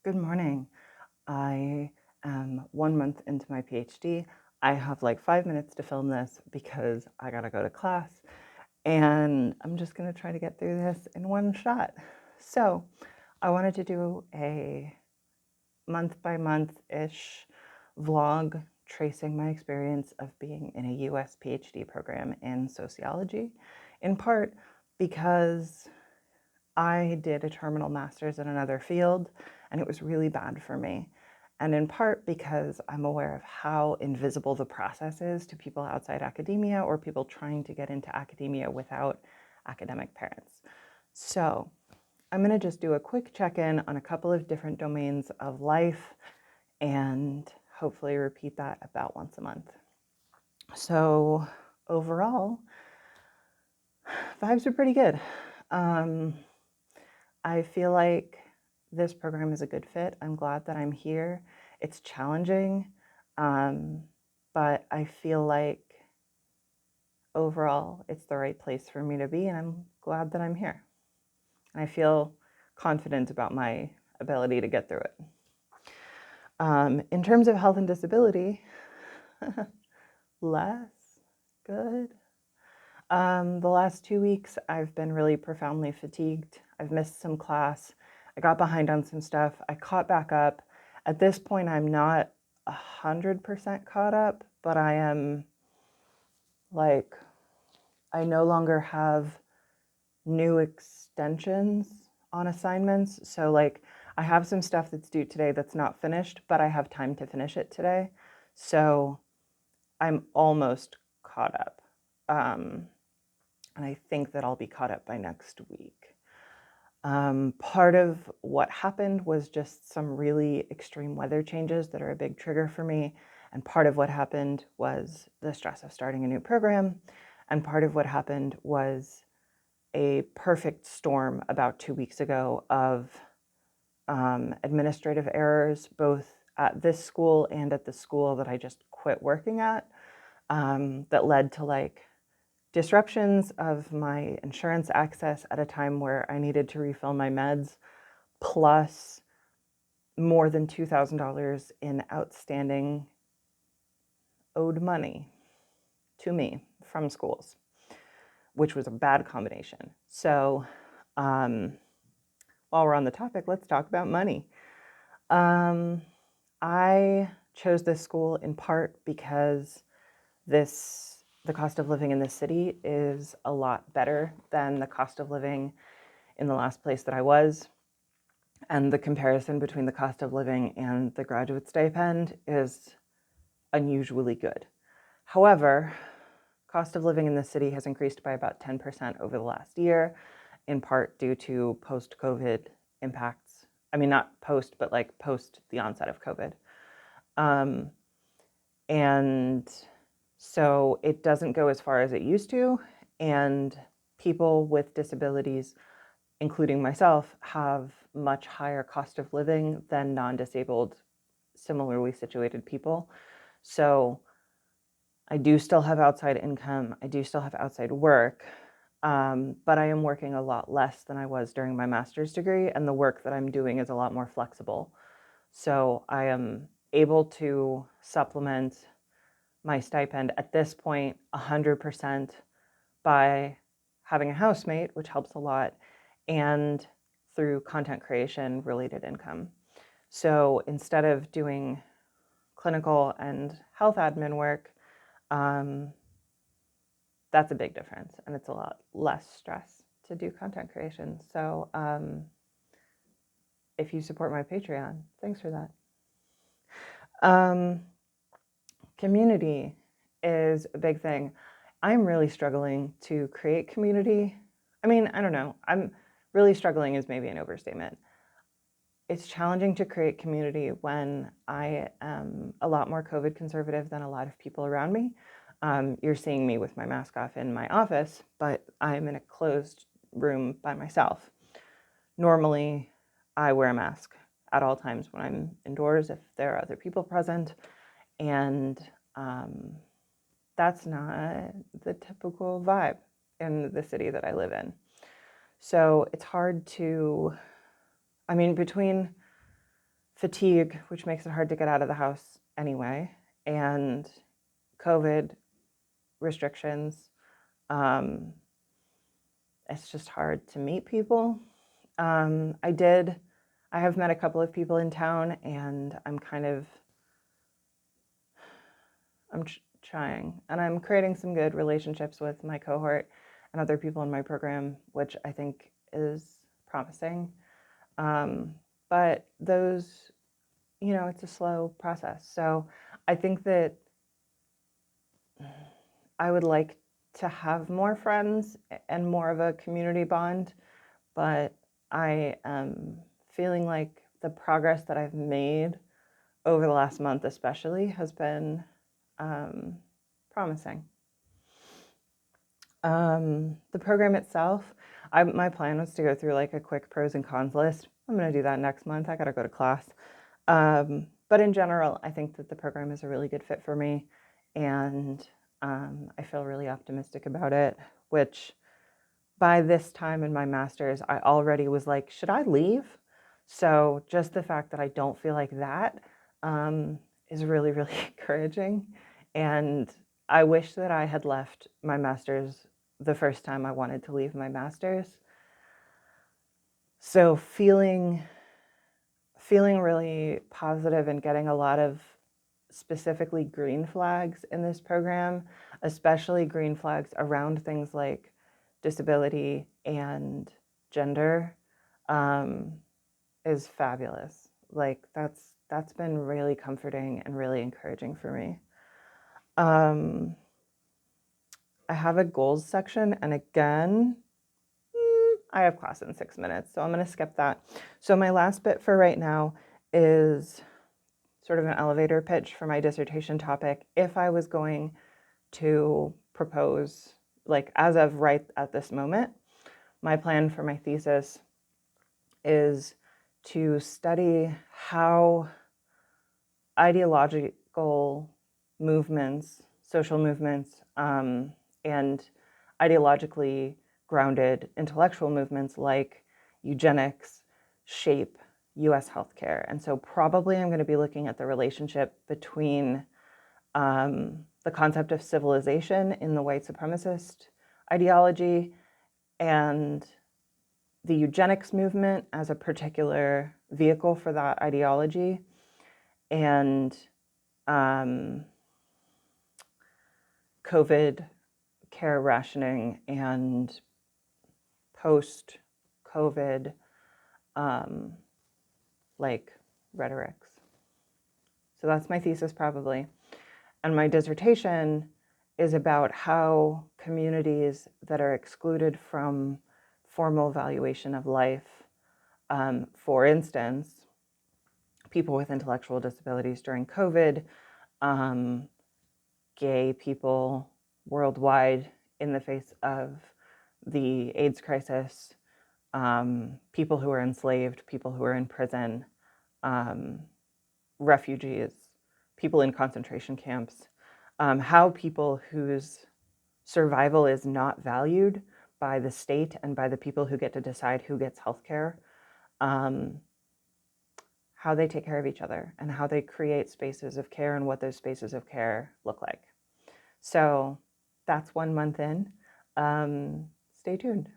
Good morning. I am 1 month into my PhD. I have like 5 minutes to film this because I gotta go to class, and I'm just gonna try to get through this in one shot. So, I wanted to do a month by month ish vlog tracing my experience of being in a US PhD program in sociology, in part because I did a terminal master's in another field, and it was really bad for me. And in part because I'm aware of how invisible the process is to people outside academia or people trying to get into academia without academic parents. So I'm going to just do a quick check-in on a couple of different domains of life and hopefully repeat that about once a month. So overall, vibes are pretty good. I feel like this program is a good fit. I'm glad that I'm here. It's challenging, but I feel like overall it's the right place for me to be, and I'm glad that I'm here. And I feel confident about my ability to get through it. In terms of health and disability, less good. The last 2 weeks, I've been really profoundly fatigued. I've missed some class. I got behind on some stuff. I caught back up. At this point, I'm not 100% caught up, but I am like, I no longer have new extensions on assignments. So, like, I have some stuff that's due today that's not finished, but I have time to finish it today. So, I'm almost caught up. And I think that I'll be caught up by next week. Part of what happened was just some really extreme weather changes that are a big trigger for me. And part of what happened was the stress of starting a new program. And part of what happened was a perfect storm about 2 weeks ago of administrative errors, both at this school and at the school that I just quit working at, that led to like disruptions of my insurance access at a time where I needed to refill my meds, plus more than $2,000 in outstanding owed money to me from schools, which was a bad combination. So, while we're on the topic, let's talk about money. I chose this school in part because the cost of living in this city is a lot better than the cost of living in the last place that I was. And the comparison between the cost of living and the graduate stipend is unusually good. However, cost of living in the city has increased by about 10% over the last year, in part due to post-COVID impacts. I mean, not post, but like post the onset of COVID. And so it doesn't go as far as it used to. And people with disabilities, including myself, have much higher cost of living than non-disabled, similarly situated people. So I do still have outside income. I do still have outside work, but I am working a lot less than I was during my master's degree, and the work that I'm doing is a lot more flexible. So I am able to supplement my stipend at this point 100% by having a housemate, which helps a lot, and through content creation related income. So instead of doing clinical and health admin work, that's a big difference, and it's a lot less stress to do content creation. So if you support my Patreon, thanks for that. Community is a big thing. I'm really struggling to create community. I mean, I don't know. I'm really struggling is maybe an overstatement. It's challenging to create community when I am a lot more COVID conservative than a lot of people around me. You're seeing me with my mask off in my office, but I'm in a closed room by myself. Normally, I wear a mask at all times when I'm indoors if there are other people present. And that's not the typical vibe in the city that I live in. So it's hard to, I mean, between fatigue, which makes it hard to get out of the house anyway, and COVID restrictions. It's just hard to meet people. I have met a couple of people in town, and I'm trying, and I'm creating some good relationships with my cohort and other people in my program, which I think is promising. But those, it's a slow process. So I think that I would like to have more friends and more of a community bond, but I am feeling like the progress that I've made over the last month especially has been promising. The program itself, my plan was to go through like a quick pros and cons list. I'm going to do that next month. I got to go to class. But in general, I think that the program is a really good fit for me, and I feel really optimistic about it, which by this time in my master's, I already was like, should I leave? So just the fact that I don't feel like that is really, really encouraging. And I wish that I had left my master's the first time I wanted to leave my master's. So feeling really positive and getting a lot of specifically green flags in this program, especially green flags around things like disability and gender, is fabulous. Like that's been really comforting and really encouraging for me. I have a goals section, and again, I have class in 6 minutes, so I'm going to skip that. So my last bit for right now is sort of an elevator pitch for my dissertation topic. If I was going to propose, like as of right at this moment, my plan for my thesis is to study how ideological movements, social movements, and ideologically grounded intellectual movements like eugenics shape US healthcare. And so probably I'm going to be looking at the relationship between the concept of civilization in the white supremacist ideology and the eugenics movement as a particular vehicle for that ideology, and COVID care rationing and post-COVID like rhetorics. So that's my thesis probably. And my dissertation is about how communities that are excluded from formal evaluation of life, for instance, people with intellectual disabilities during COVID, gay people worldwide in the face of the AIDS crisis, people who are enslaved, people who are in prison, refugees, people in concentration camps, how people whose survival is not valued by the state and by the people who get to decide who gets health care, how they take care of each other and how they create spaces of care and what those spaces of care look like. So that's 1 month in. Stay tuned.